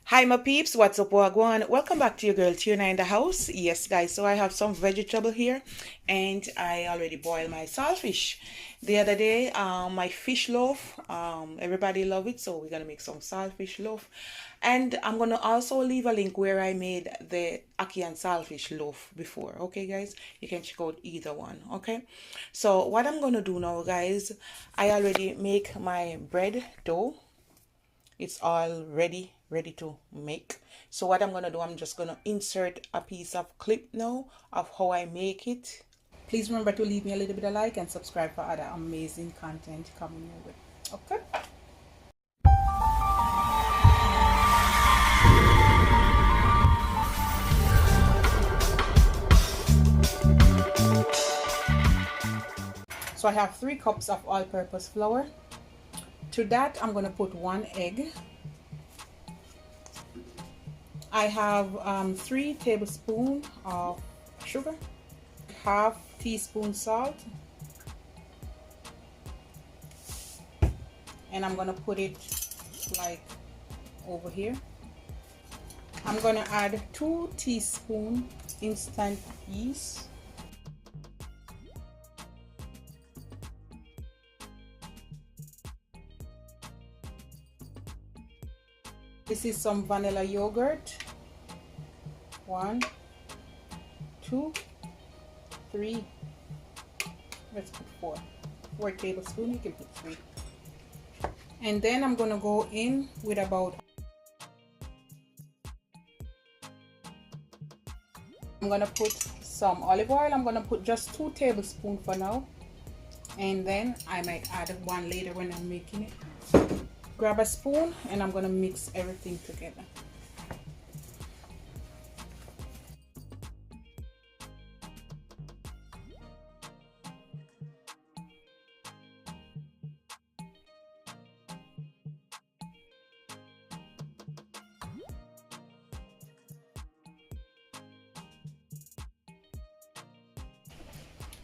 Hi my peeps, what's up, wagwan? Welcome back to your girl Tuna in the house. Yes guys, so I have some vegetable here and I already boiled my saltfish. The other day, my fish loaf, everybody love it, so we're gonna make some saltfish loaf. And I'm gonna also leave a link where I made the ackee and saltfish loaf before. Okay guys, you can check out either one. Okay, so what I'm gonna do now guys, I already make my bread dough. It's all ready to make. So what I'm gonna do, I'm just gonna insert a piece of clip now of how I make it. Please remember to leave me a little bit of like and subscribe for other amazing content coming your way. Okay, so I have 3 cups of all-purpose flour. To that I'm gonna put 1 egg. I have 3 tablespoons of sugar, half teaspoon salt, and I'm gonna put it like over here. I'm gonna add 2 teaspoons instant yeast, this is some vanilla yogurt, 1, 2, 3, let's put 4 tablespoons, you can put 3. And then I'm gonna go in with about, I'm gonna put some olive oil. I'm gonna put just 2 tablespoons for now, and then I might add 1 later when I'm making it. Grab a spoon and I'm gonna mix everything together.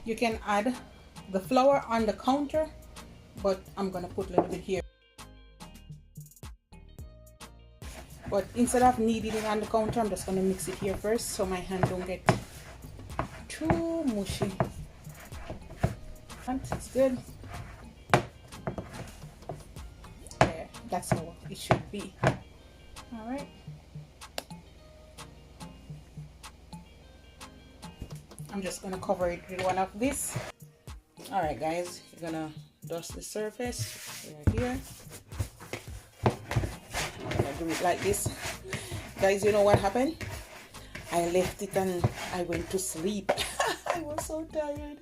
You can add the flour on the counter, but I'm gonna put a little bit here. But instead of kneading it on the counter, I'm just gonna mix it here first so my hand don't get too mushy. And it's good. There, that's how it should be. All right. I'm just gonna cover it with one of this. All right, guys, you're gonna dust the surface right here. I'm gonna do it like this, guys. You know what happened? I left it and I went to sleep. I was so tired.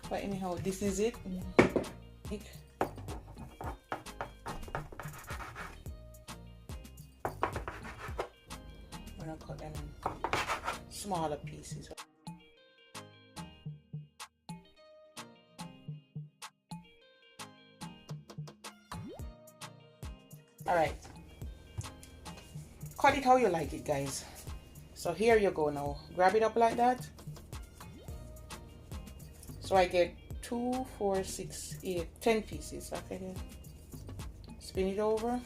But anyhow, this is it. I'm gonna cut them in smaller pieces. All right, cut it how you like it, guys. So here you go now. Grab it up like that. So I get 2, 4, 6, 8, 10 pieces. Okay, spin it over.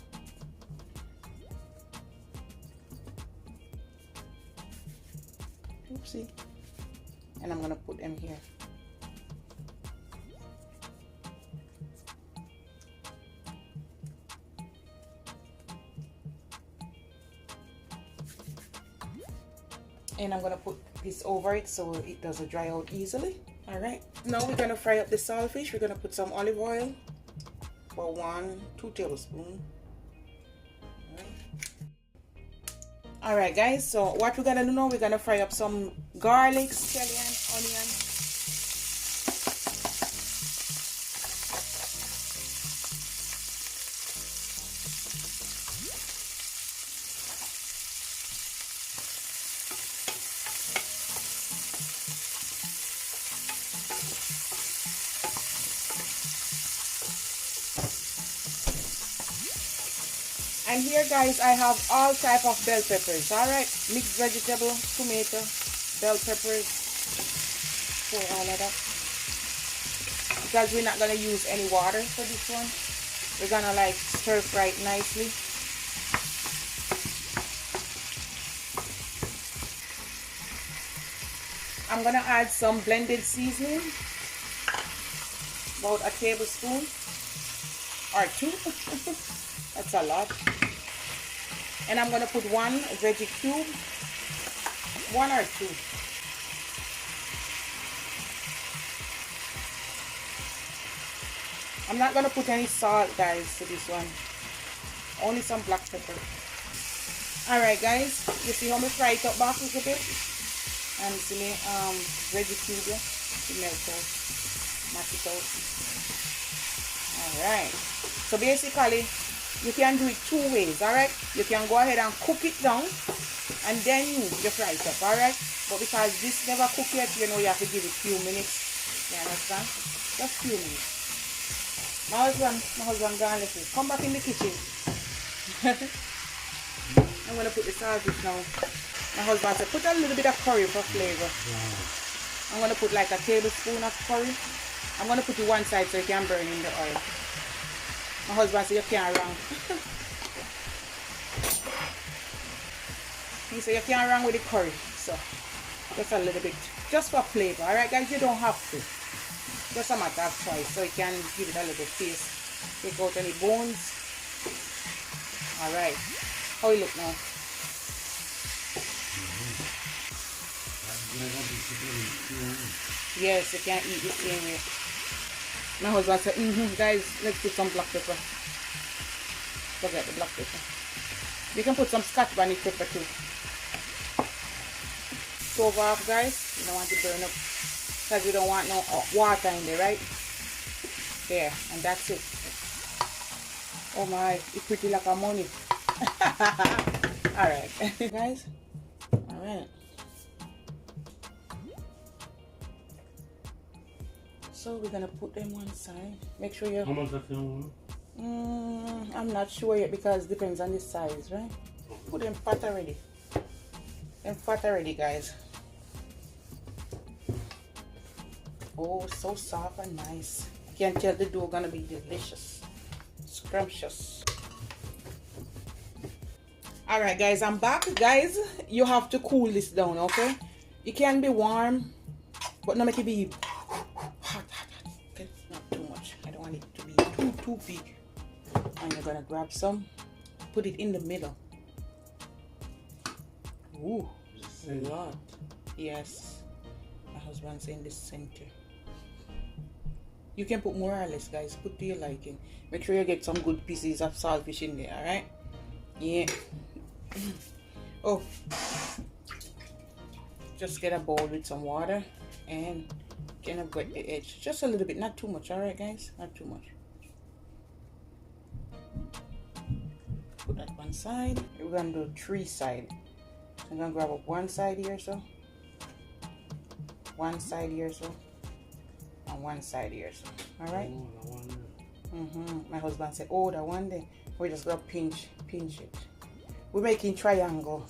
Oopsie. And I'm gonna put them here. And I'm gonna put this over it so it doesn't dry out easily. All right, now we're gonna fry up the saltfish. We're gonna put some olive oil for 1, 2 tablespoons. All right guys, so what we're gonna do now, we're gonna fry up some garlic, scallion, onion. And here guys, I have all type of bell peppers. All right, mixed vegetable, tomato, bell peppers, for all of that. Because we're not gonna use any water for this one. We're gonna like stir fry it nicely. I'm gonna add some blended seasoning, about a tablespoon or two. That's a lot. And I'm gonna put one veggie cube, one or two. I'm not gonna put any salt, guys, to this one. Only some black pepper. Alright, guys, you see how I fry it up back a little bit? And see me veggie cube, yeah? To melt out, mash it out. Alright, so basically you can do it two ways. Alright, you can go ahead and cook it down and then you fry it up. Alright, but because this never cook yet, you know, you have to give it a few minutes. You understand? Just a few minutes. My husband gone, listen. Come back in the kitchen. I'm gonna put the saltfish now. My husband said put a little bit of curry for flavor. I'm gonna put like a tablespoon of curry. I'm gonna put it one side so it can burn in the oil. My husband said you can't wrong. He said you can't wrong with the curry. So just a little bit, just for flavor. Alright guys, you don't have to. Just a matter of choice, so you can give it a little taste. Take out any bones. Alright. How it look now? Yes, you can eat the same way. My husband said, guys, let's put some black pepper. Forget the black pepper. You can put some Scotch bonnet pepper too. Stove off, guys. You don't want to burn up because you don't want no water in there, right? There, and that's it. Oh my, it's pretty like a money. Alright, guys. Alright. So we're gonna put them one side. Make sure you. How much that you want? I'm not sure yet because it depends on the size, right? Put them fat already. Them fat already, guys. Oh, so soft and nice. You can tell the dough gonna be delicious, scrumptious. All right, guys, I'm back. Guys, you have to cool this down, okay? It can be warm, but not make it be hot. Okay, not too much. I don't want it to be too big. And you're gonna grab some, put it in the middle. Ooh, a lot. Yes, my husband's in the center. You can put more or less, guys. Put to your liking. Make sure you get some good pieces of saltfish in there, alright? Yeah. Oh. Just get a bowl with some water and kind of wet the edge. Just a little bit, not too much, alright, guys? Not too much. Put that one side. We're gonna do 3 sides. I'm gonna grab up one side here, so. One side here, so. And one side here, so all right. My husband said, oh, that one day we're just gonna pinch it. We're making triangle.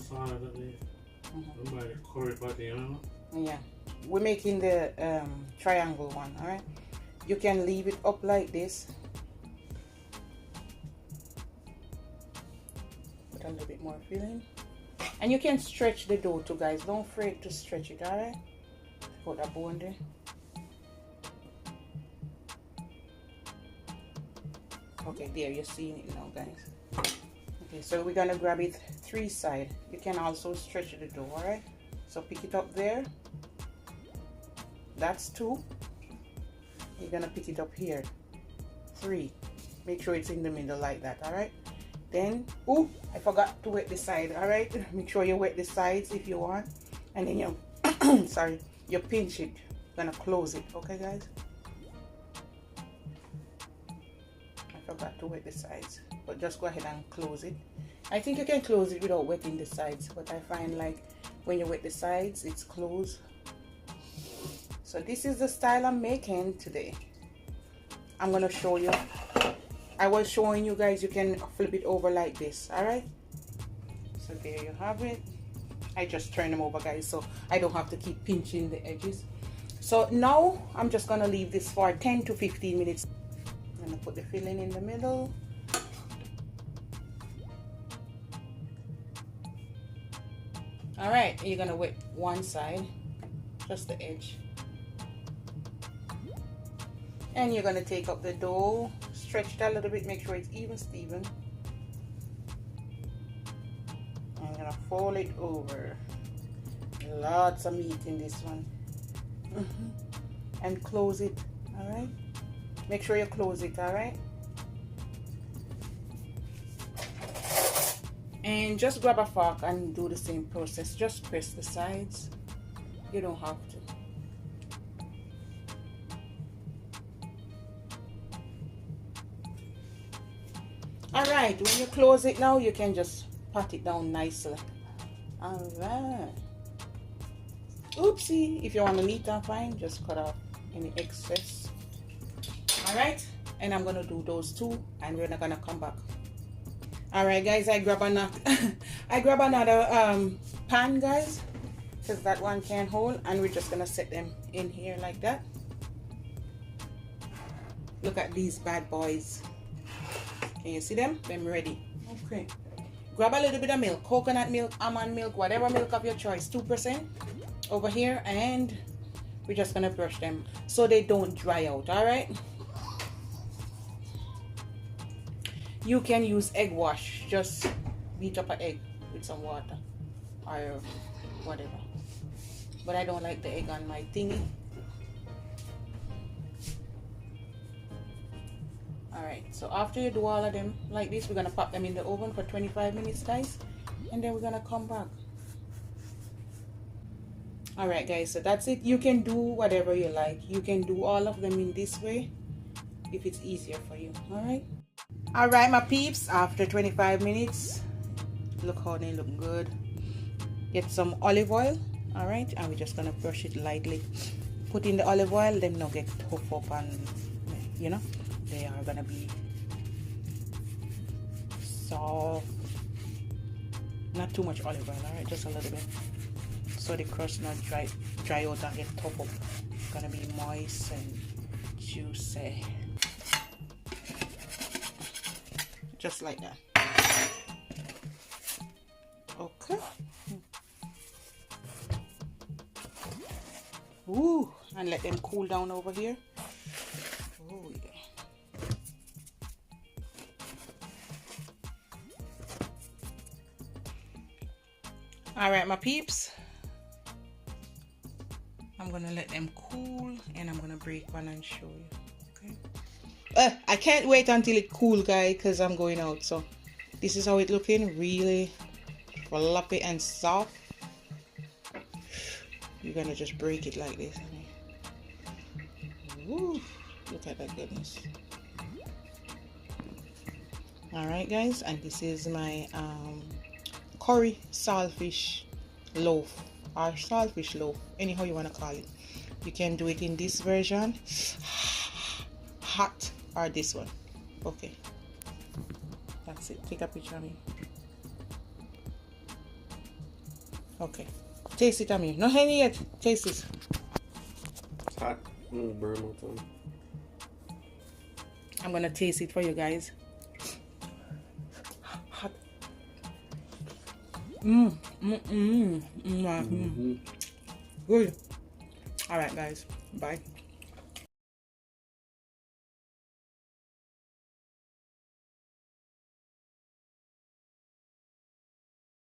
Yeah, we're making the triangle one. All right, you can leave it up like this. Put a little bit more filling, and you can stretch the dough too, guys. Don't afraid to stretch it. All right, put that bone there. Okay, there, you're seeing it now, guys. Okay, so we're gonna grab it 3 sides. You can also stretch the dough, alright? So pick it up there. That's 2. You're gonna pick it up here. 3. Make sure it's in the middle like that, alright? Then, oh, I forgot to wet the side, alright? Make sure you wet the sides if you want. And then you, sorry, you pinch it. You're gonna close it, okay, guys? Forgot to wet the sides, but just go ahead and close it. I think you can close it without wetting the sides, but I find like when you wet the sides it's closed. So this is the style I'm making today. I'm gonna show you. I was showing you guys you can flip it over like this, all right? So there you have it. I just turn them over, guys, so I don't have to keep pinching the edges. So now I'm just gonna leave this for 10 to 15 minutes. I'm gonna put the filling in the middle. All right, you're gonna wet one side just the edge. And you're gonna take up the dough, stretch it a little bit, make sure it's even Steven. I'm gonna fold it over. Lots of meat in this one. And close it, all right? Make sure you close it, all right? And just grab a fork and do the same process. Just press the sides. You don't have to. All right, when you close it now, you can just pat it down nicely. All right. Oopsie, if you want to neat and fine, just cut off any excess. All right, and I'm gonna do those two, and we're not gonna come back. All right, guys, I grab another pan, guys, because that one can't hold, and we're just gonna set them in here like that. Look at these bad boys. Can you see them? Them ready. Okay. Grab a little bit of milk, coconut milk, almond milk, whatever milk of your choice, 2% over here, and we're just gonna brush them so they don't dry out. All right. You can use egg wash. Just beat up an egg with some water or whatever. But I don't like the egg on my thingy. Alright, so after you do all of them like this, we're gonna pop them in the oven for 25 minutes, guys, and then we're gonna come back. Alright, guys, so that's it. You can do whatever you like. You can do all of them in this way if it's easier for you. Alright, my peeps, after 25 minutes, look how they look good. Get some olive oil, alright, and we're just gonna brush it lightly. Put in the olive oil, them not get puff up, and you know, they are gonna be soft. Not too much olive oil, alright, just a little bit, so the crust not dry out and get tough up. It's gonna be moist and juicy. Just like that. Okay. Ooh, and let them cool down over here. Oh yeah. All right, my peeps. I'm gonna let them cool, and I'm gonna break one and show you. Okay. I can't wait until it cool, guys, because I'm going out. So this is how it looking, really floppy and soft. You're gonna just break it like this. Woo, look at that goodness. All right, guys, and this is my curry saltfish loaf, or saltfish loaf, anyhow you want to call it. You can do it in this version, hot, or this one. Okay, that's it. Take a picture of me. Okay, taste it, Amir. No honey yet. Taste it. It's hot. I'm gonna burn my tongue. I'm gonna taste it for you guys. Hot. Good. All right, guys. Bye.